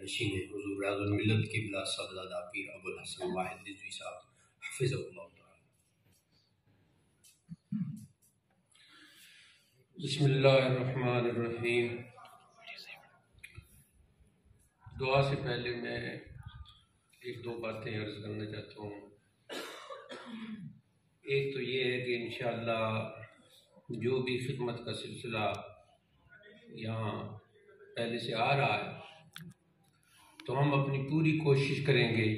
نشین حضور اعظم ملت قبلہ صاحبزادہ پیر ابو الحسن واحد رضوی صاحب حفظہ اللہ تعالی۔ بسم اللہ الرحمن الرحیم۔ دعا سے پہلے میں ایک دو باتیں عرض کرنا چاہتا ہوں۔ ایک تو یہ ہے کہ انشاءاللہ جو بھی خدمت کا سلسلہ یہاں پہلے سے آ رہا ہے تو ہم اپنی پوری کوشش کریں گے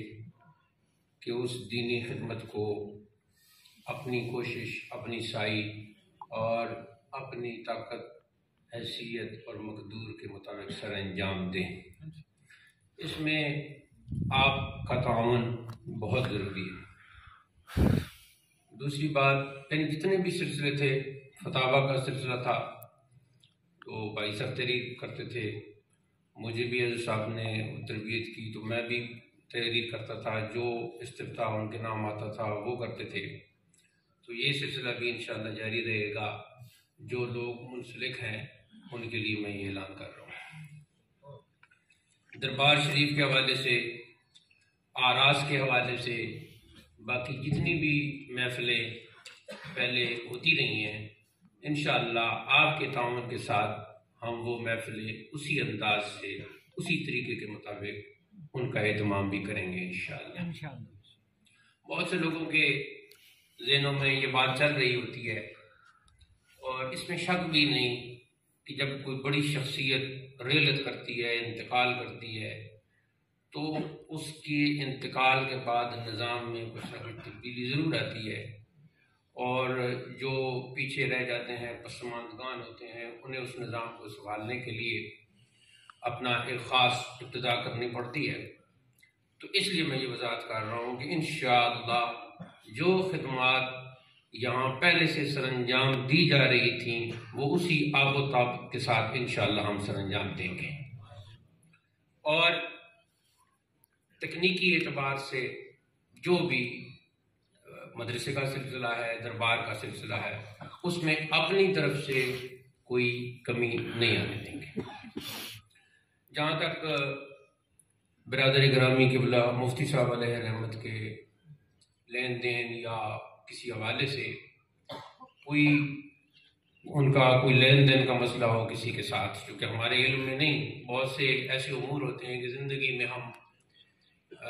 کہ اس دینی خدمت کو اپنی کوشش، اپنی سعی اور اپنی طاقت، حیثیت اور مقدور کے مطابق سر انجام دیں۔ اس میں آپ کا تعاون بہت ضروری ہے۔ دوسری بات، یعنی جتنے بھی سلسلے تھے، فتاویٰ کا سلسلہ تھا تو بھائی صاحب تحریر کرتے تھے، مجھے بھی حضرت صاحب نے تربیت کی تو میں بھی تحریر کرتا تھا، جو استفتاء ان کے نام آتا تھا وہ کرتے تھے۔ تو یہ سلسلہ بھی انشاءاللہ جاری رہے گا۔ جو لوگ منسلک ہیں ان کے لیے میں یہ اعلان کر رہا ہوں۔ دربار شریف کے حوالے سے، آراز کے حوالے سے، باقی جتنی بھی محفلیں پہلے ہوتی رہی ہیں، انشاءاللہ آپ کے تعاون کے ساتھ ہم وہ محفلیں اسی انداز سے، اسی طریقے کے مطابق ان کا اہتمام بھی کریں گے انشاءاللہ۔ بہت سے لوگوں کے ذہنوں میں یہ بات چل رہی ہوتی ہے اور اس میں شک بھی نہیں کہ جب کوئی بڑی شخصیت ریلت کرتی ہے، انتقال کرتی ہے، تو اس کے انتقال کے بعد نظام میں کچھ نہ کچھ تبدیلی ضرور آتی ہے، اور جو پیچھے رہ جاتے ہیں، پسماندگان ہوتے ہیں، انہیں اس نظام کو سنبھالنے کے لیے اپنا ایک خاص ابتدا کرنی پڑتی ہے۔ تو اس لیے میں یہ وضاحت کر رہا ہوں کہ انشاءاللہ جو خدمات یہاں پہلے سے سر انجام دی جا رہی تھیں وہ اسی آب و تاب کے ساتھ انشاءاللہ ہم سر انجام دیں گے۔ اور تکنیکی اعتبار سے جو بھی مدرسے کا سلسلہ ہے، دربار کا سلسلہ ہے، اس میں اپنی طرف سے کوئی کمی نہیں آنے دیں گے۔ جہاں تک برادر گرامی قبلہ مفتی صاحب علیہ رحمت کے لین دین یا کسی حوالے سے کوئی ان کا کوئی لین دین کا مسئلہ ہو کسی کے ساتھ، چونکہ ہمارے علم میں نہیں، بہت سے ایسے امور ہوتے ہیں کہ زندگی میں ہم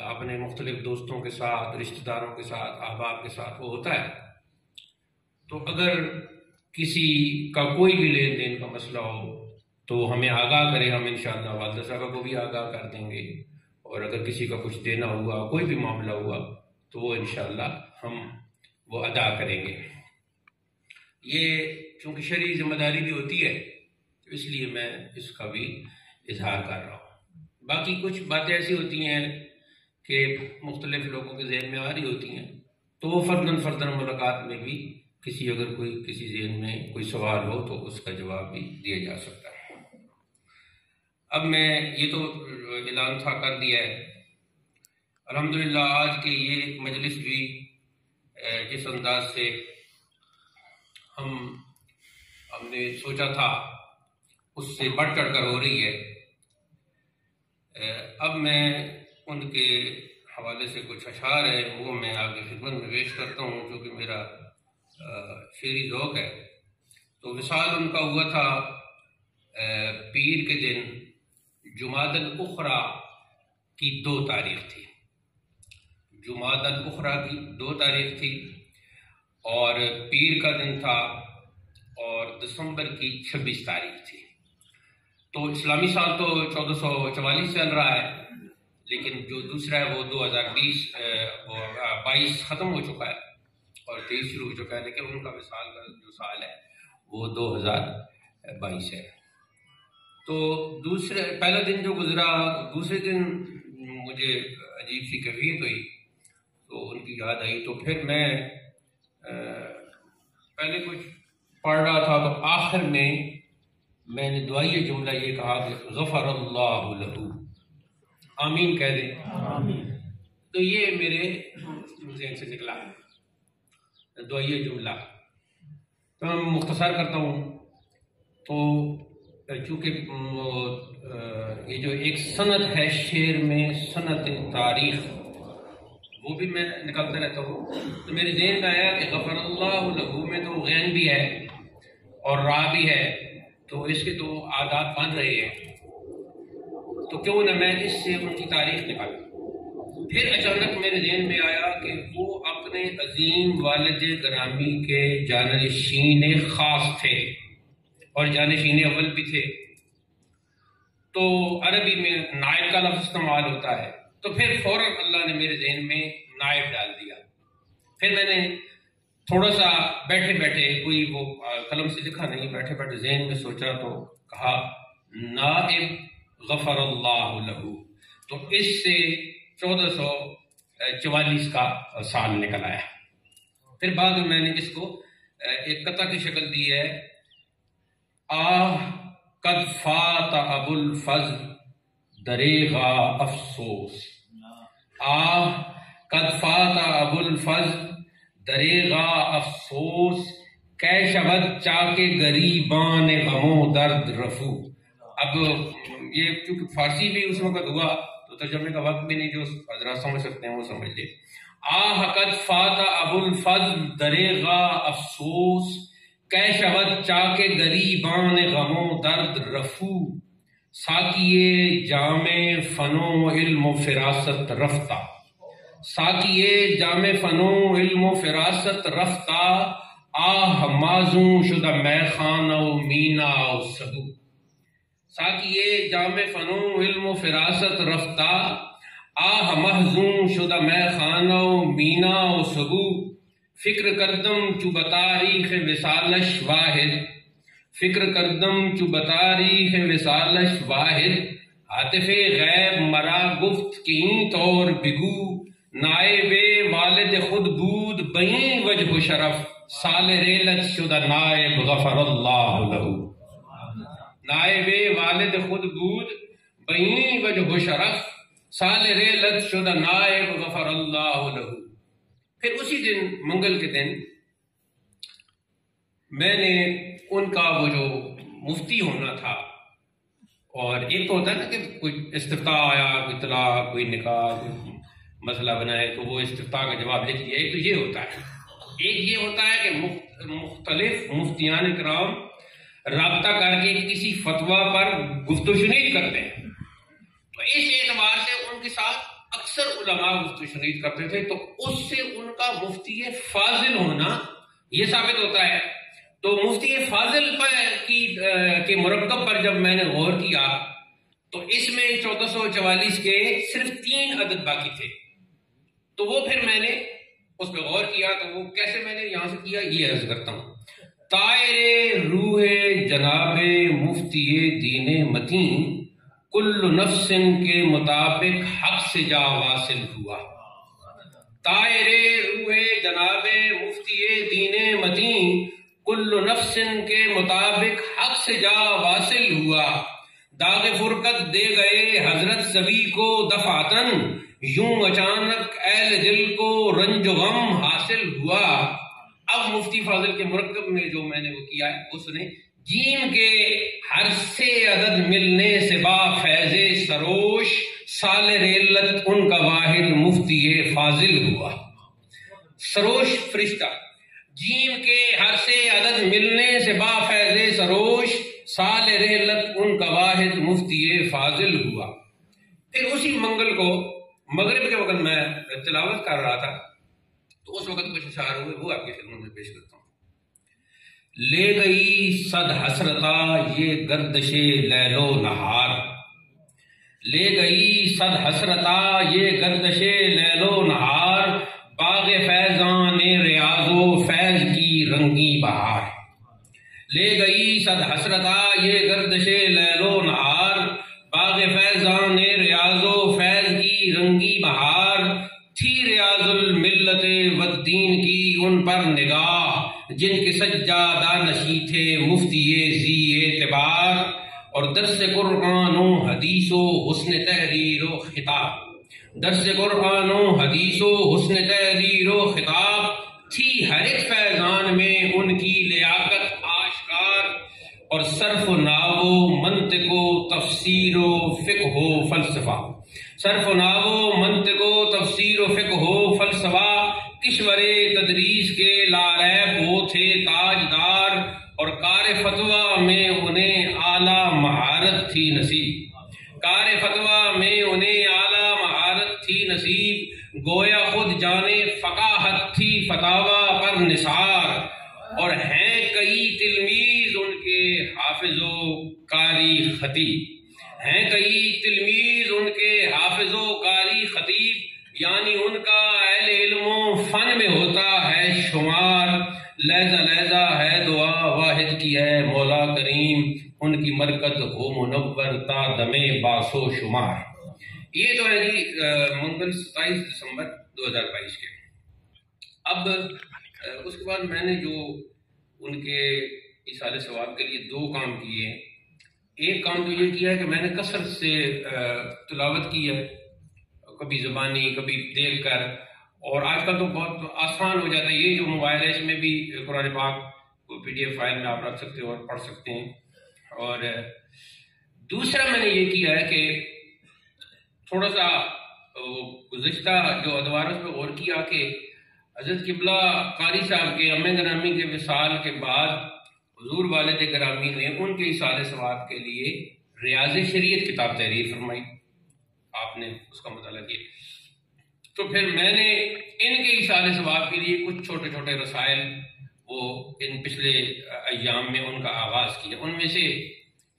اپنے مختلف دوستوں کے ساتھ، رشتہ داروں کے ساتھ، احباب کے ساتھ وہ ہوتا ہے۔ تو اگر کسی کا کوئی بھی لین دین کا مسئلہ ہو تو ہمیں آگاہ کرے، ہم انشاءاللہ والدہ صاحبہ کو بھی آگاہ کر دیں گے، اور اگر کسی کا کچھ دینا ہوا، کوئی بھی معاملہ ہوا تو وہ انشاءاللہ ہم وہ ادا کریں گے۔ یہ چونکہ شرعی ذمہ داری بھی ہوتی ہے تو اس لیے میں اس کا بھی اظہار کر رہا ہوں۔ باقی کچھ باتیں ایسی ہوتی ہیں کہ مختلف لوگوں کے ذہن میں آ رہی ہوتی ہیں تو وہ فرداً ملاقات میں بھی اگر کوئی کسی ذہن میں کوئی سوال ہو تو اس کا جواب بھی دیا جا سکتا ہے۔ اب میں یہ تو اعلان تھا کر دیا ہے۔ الحمدللہ آج کے یہ مجلس بھی جس انداز سے ہم نے سوچا تھا اس سے بڑھ چڑھ کر ہو رہی ہے۔ اب میں ان کے حوالے سے کچھ اشعار ہیں وہ میں آگے خدمت میں پیش کرتا ہوں، جو کہ میرا شعری ذوق ہے۔ تو وصال ان کا ہوا تھا پیر کے دن، جمادی الاخری کی 2 تاریخ تھی، جمادی الاخری کی 2 تاریخ تھی، اور پیر کا دن تھا، اور دسمبر کی 26 تاریخ تھی۔ تو اسلامی سال تو 1444 چل رہا ہے، لیکن جو دوسرا ہے وہ 2022 ختم ہو چکا ہے اور 23 شروع ہو چکا ہے، لیکن ان کا وصال کا جو سال ہے وہ 2022 ہے۔ تو پہلا دن جو گزرا، دوسرے دن مجھے عجیب سی کیفیت ہوئی تو ان کی یاد آئی، تو پھر میں پہلے کچھ پڑھ رہا تھا تو آخر میں نے دعائیہ جملہ یہ کہا کہ غفر اللہ لہو، آمین کہہ دیں۔ تو یہ میرے ذہن سے نکلا ہے دعائیہ جملہ، تو میں مختصر کرتا ہوں۔ تو چونکہ یہ جو ایک سند ہے شعر میں، سند تاریخ، وہ بھی میں نکالتا رہتا ہوں، تو میرے ذہن میں آیا کہ غفر اللہ لہو میں تو غین بھی ہے اور را بھی ہے، تو اس کے تو آداب بن رہے ہیں، تو کیوں نہ میں اس سے ان کی تاریخ نکالوں۔ پھر اچانک میرے ذہن میں آیا کہ وہ اپنے عظیم والد گرامی کے جانشین خاص تھے اور جانشین اول بھی تھے، تو عربی میں نائب کا لفظ استعمال ہوتا ہے، تو پھر فوراً اللہ نے میرے ذہن میں نائب ڈال دیا۔ پھر میں نے تھوڑا سا بیٹھے بیٹھے، کوئی وہ قلم سے لکھا نہیں، بیٹھے بیٹھے ذہن میں سوچا تو کہا نائب غفر اللہ لہو، تو اس سے 1444 کا سال نکل آیا۔ پھر بعد میں نے اس کو ایک قطع کی شکل دی ہے، آہ قد فات ابو الفضل دریغا افسوس، آہ قد فات ابو الفضل دریغا افسوس، کہ شود چاکے غریبان غم و درد رفو۔ اب یہ چونکہ فارسی بھی اس وقت ہوا تو ترجمے کا وقت بھی نہیں، جو حضرات سمجھ سکتے ہیں وہ سمجھ لیں۔ آہ قد فات ابو الفضل دریغا افسوس، کہ شود چاکے غریبان غم و درد رفو، ساقیے جام فن و علم و فراست رفتہ، ساقیے جام فن و علم و فراست رفتہ، آہ معزوں شدہ میخانہ و مینا و سبو، ساقیے جام فن و علم و فراست رفتہ، آہ محزون شدہ میخانہ و مینا و سبو، فکر کردم چو بتاریخ وصالش واحد، فکر کردم چو بتاریخ وصالش واحد، عاطف غیب مرا گفت کہ این طور بگو، نائب والد خود بود بہیں وجہ و شرف، سال ریلت شدہ نائب غفر اللہ لہو، نائب والد خود بود بہیں وجہ و شرف، سال ریلت شدہ نائب غفر اللہ لہو۔ پھر اسی دن منگل کے دن میں نے ان کا وہ جو مفتی ہونا تھا، اور ایک تو ہوتا ہے نا کہ کوئی استفتاء آیا، کوئی طلاق، کوئی نکاح، کوئی مسئلہ بنائے تو وہ استفتاء کا جواب لکھ دیا، ایک تو یہ ہوتا ہے، ایک یہ ہوتا ہے کہ مختلف مفتیان کرام رابطہ کر کے کسی فتویٰ پر گفت و شنید کرتے ہیں، تو اس اعتبار سے ان کے ساتھ اکثر علماء گفت و شنید کرتے تھے، تو اس سے ان کا مفتی فاضل ہونا یہ ثابت ہوتا ہے۔ تو مفتی فاضل کے مرکب پر جب میں نے غور کیا تو اس میں 1444 کے صرف 3 عدد باقی تھے، تو وہ پھر میں نے اس پہ غور کیا، تو وہ کیسے میں نے یہاں سے کیا یہ عرض کرتا ہوں۔ طائر روح جناب مفتی دین متین کل نفس کے مطابق حق سے جا واصل ہوا، طائر روح جناب مفتی دین متین کل نفس کے مطابق حق سے جا واصل ہوا، داغ فرقت دے گئے حضرت سبھی کو دفعتاً، یوں اچانک اہل دل کو رنج و غم حاصل ہوا۔ اب مفتی فاضل کے مرکب میں جو میں نے وہ کیا ہے، اس نے جیم کے ہر سے عدد ملنے سے با فیض سروش، سال ریلت ان کا واحد مفتی فاضل ہوا۔ سروش فرشتہ، جیم کے ہر سے عدد ملنے سے با فیض سروش، سال ریلت ان کا واحد مفتی فاضل ہوا۔ پھر اسی منگل کو مغرب کے وقت میں تلاوت کر رہا تھا، تو اس وقت کچھ اشعار ہوئے، وہ آپ کے خدمت میں پیش کرتا ہوں۔ لے گئی صد حسرتا یہ گردش لیل و نہار، لے گئی صد حسرتا یہ گردش لیل و نہار، باغ فیضان ریاض و فیض کی رنگی بہار، لے گئی صد حسرتا یہ گردش لیل و نہار، باغ فیضان ریاض و فیض کی رنگی بہار، تھی ریاض الملت والدین کی ان پر نگاہ، جن کے سجادہ نشی تھے مفتی ذی اعتبار، اور درس قرآن و حدیث و حسن تحریر و خطاب، درس قرآن و حدیث و حسن تحریر و خطاب، تھی ہر ایک فیضان میں ان کی لیاقت آشکار، اور صرف و نحو منطق و تفسیر و فقہ و فلسفہ، صرف و نحو منطق و تفسیر و فقہ و فلسفہ کشور تدریس کے لاریب وہ تھے تاجدار، اور کار فتویٰ میں انہیں اعلیٰ مہارت تھی نصیب، کار فتویٰ میں انہیں اعلیٰ مہارت تھی نصیب، گویا خود جانے فقاہت تھی فتاویٰ پر نثار، اور ہیں کئی تلمیذ ان کے حافظ و قاری خطیب، ہیں کئی تلمیذ ان کے حافظ و قاری خطیب، یعنی ان کا اہل علم و فن میں ہوتا ہے شمار، لہذا لہذا ہے دعا واحد کی ہے مولا کریم، ان کی مرکز ہو منور تا دمے باسو شمار۔ یہ تو ہے جی منگل 27 دسمبر 2022 کے۔ اب اس کے بعد میں نے جو ان کے ایصال ثواب کے لیے 2 کام کیے ہیں۔ ایک کام تو یہ کیا ہے کہ میں نے کثرت سے تلاوت کی ہے، کبھی زبانی کبھی دیکھ کر، اور آج کل تو بہت آسان ہو جاتا ہے، یہ جو موبائل ہے اس میں بھی قرآن پاک کو PDF فائل میں آپ رکھ سکتے ہو اور پڑھ سکتے ہیں۔ اور دوسرا میں نے یہ کیا ہے کہ تھوڑا سا گزشتہ جو ادوار اس پہ غور کیا کہ حضرت قبلہ قاری صاحب کے امِ گرامی کے وصال کے بعد حضور والد گرامی نے ان کے ایصال ثواب کے لیے ریاض شریعت کتاب تحریر فرمائی، آپ نے اس کا مطالعہ کیا، تو پھر میں نے ان کے ایصال ثواب کے لیے کچھ چھوٹے چھوٹے رسائل وہ ان پچھلے ایام میں ان کا آغاز کیا۔ ان میں سے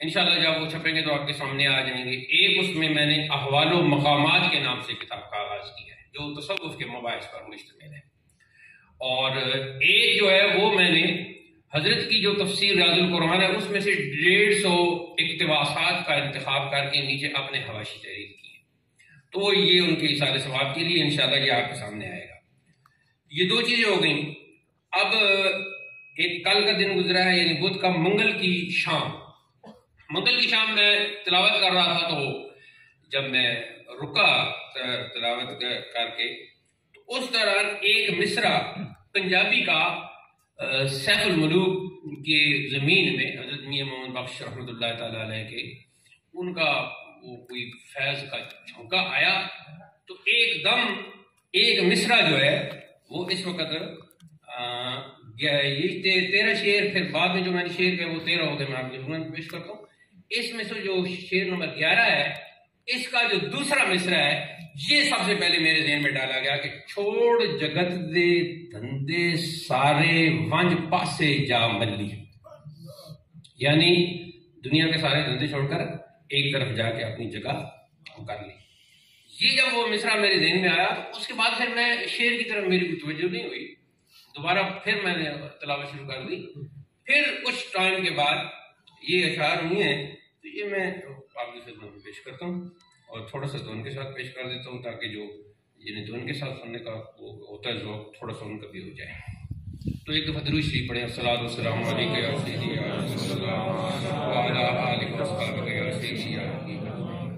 انشاءاللہ جب وہ چھپیں گے تو آپ کے سامنے آ جائیں گے۔ ایک اس میں نے احوال و مقامات کے نام سے کتاب کا آغاز کیا ہے جو تصوف کے مباحث پر مشتمل ہے، اور ایک جو ہے وہ میں نے حضرت کی جو تفسیر ریاض القرآن ہے اس میں سے 150 اقتباسات کا انتخاب کر کے نیچے اپنے حواشی تحریر کی ہے، تو یہ ان کے ایصال ثواب کے لیے انشاءاللہ یہ آپ کے سامنے آئے گا۔ یہ 2 چیزیں ہو گئیں۔ اب ایک کل کا دن گزرا ہے، یعنی بدھ کا منگل کی شام میں تلاوت کر رہا تھا، تو جب میں رکا تلاوت کر کے تو اس دوران ایک مصرع پنجابی کا سیف الملوک کے زمین میں حضرت میاں محمد بخش رحمۃ اللہ تعالی علیہ کے ان کا وہ کوئی فیض کا جھونکا آیا، تو ایک دم ایک مصرع جو ہے وہ اس وقت یہ 13 شعر، پھر بعد میں جو میں نے شعر کیا وہ 13 ہو گئے، میں آپ کے سامنے پیش کرتا ہوں۔ اس میں سے جو شعر نمبر 11 ہے، اس کا جو دوسرا مصرع ہے یہ سب سے پہلے میرے ذہن میں ڈالا گیا کہ چھوڑ جگت دے دھندے سارے ونج پاسے جا ملی، یعنی دنیا کے سارے دھندے چھوڑ کر ایک طرف جا کے اپنی جگہ کر لی۔ یہ جب وہ مصرع میرے ذہن میں آیا تو اس کے بعد پھر میں شعر کی طرف میری کوئی توجہ نہیں ہوئی، دوبارہ پھر میں نے تلاوت شروع کر دی۔ پھر کچھ ٹائم کے بعد یہ اشعار ہوئی ہیں، تو یہ میں آپ کی خدمت میں پیش کرتا ہوں، اور تھوڑا سا دھن کے ساتھ پیش کر دیتا ہوں تاکہ جو یعنی دھن کے ساتھ سننے کا وہ ہوتا ہے ذوق تھوڑا سا ان کا بھی ہو جائے۔ تو ایک دفعہ درود شریف پڑھیں، الصلاۃ والسلام علیک یا سیدی یا رسول اللہ وعلی آلہ وصحبہ یا سیدی یا حبیب۔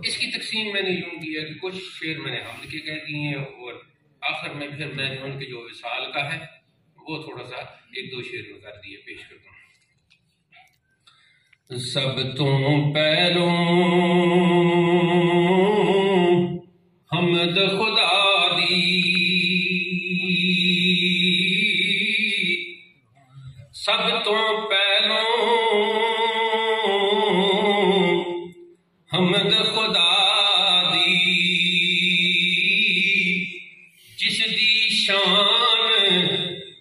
اس کی تقسیم میں نے یوں کی ہے کہ کچھ شعر میں نے حمد کے کہہ دیے ہیں، اور آخر میں پھر میں نے ان کے جو وصال کا ہے وہ تھوڑا سا 1-2 شعر میں کر دیے، پیش کرتا ہوں۔ سب توں پہلوں حمد خدا دی، سب توں پہلوں حمد خدا دی، جس دی شان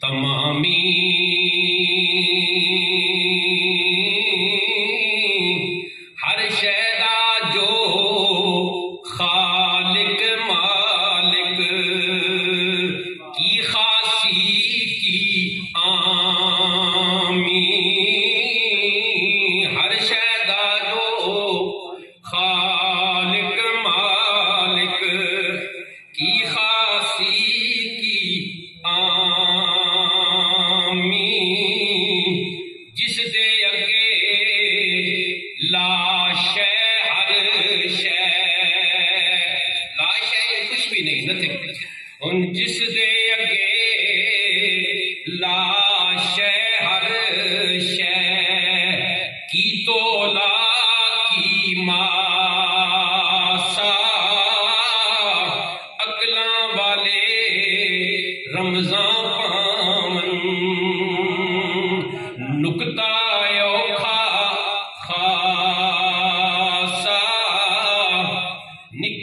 تمامی کی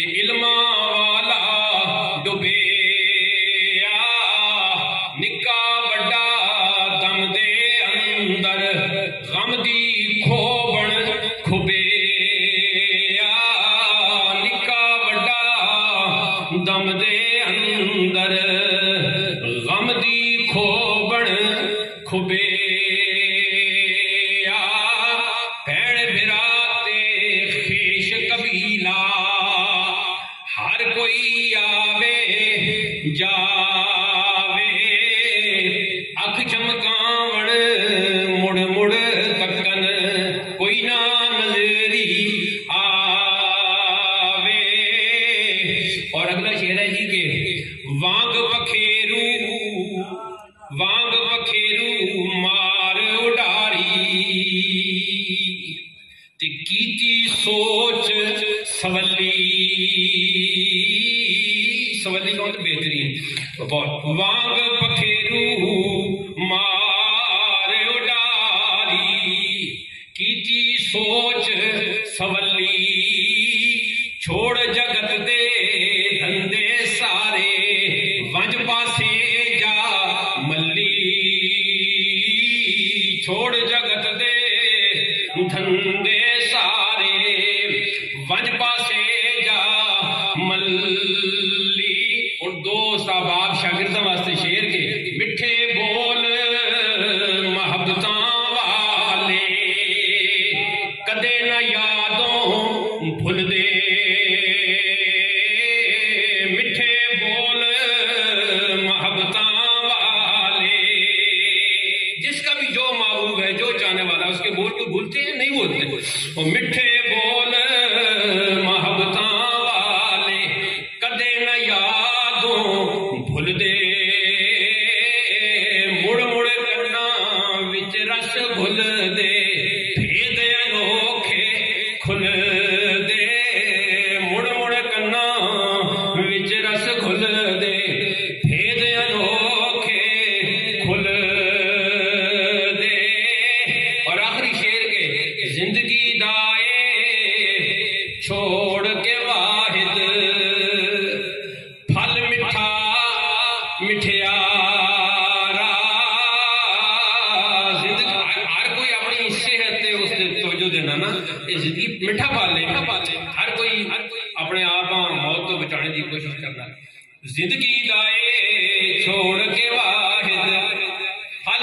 تے علماں والا ڈبیا نکا وڈا دم دے اندر غم دی کھوبن کھبیا نکا وڈا دم دے اندر غم دی کھوبن کھبیا بھیڑ بھراتے خیش قبیلہ ہر کوئی آوے جاوے اکھ چمکاون مڑ مڑ تکن کوئی نہ نظری آوے. اور اگلا شعر ہے جی کہ وانگ بکھیرو مار اڈاری تے کیتی سوچ سولی کون بہترین وانگ بکھیرو مار اڈاری کیتی سوچ سولی چھوڑ جگت دے دھندے سارے ونج پاسے جا ملی چھوڑ جگت دے دھندے سارے ونج پاسے جا ملی. اور دو صحباب شاگردوں واسطے شعر کے مٹھے بول محبتاں والے کدے نہ یادوں بھول دے مٹھے بول محبتاں والے. جس کا بھی جو محبوب ہے جو چاہنے والا اس کے بول کو بھولتے ہیں نہیں بولتے. وہ مٹھے بول محبتاں والے کدے نہ یادوں بھول دے مڑ مڑ کرنا وچ رس گھل دے بھید انوکھے کھل دے مڑ مڑ کرنا وچ رس گھل دے بھید انوکھے کھل دے. اور آخری شعر کے زندگی دائے چھوڑ کے واحد پھل مٹھا مٹھیارا زندگی ہر کوئی اپنی صحت تے اس تے توجہ دینا نا یہ زندگی مٹھا پالے ہر کوئی اپنے آپ موت تو بچانے کی کوشش کرنا. زندگی دائے چھوڑ کے واحد پھل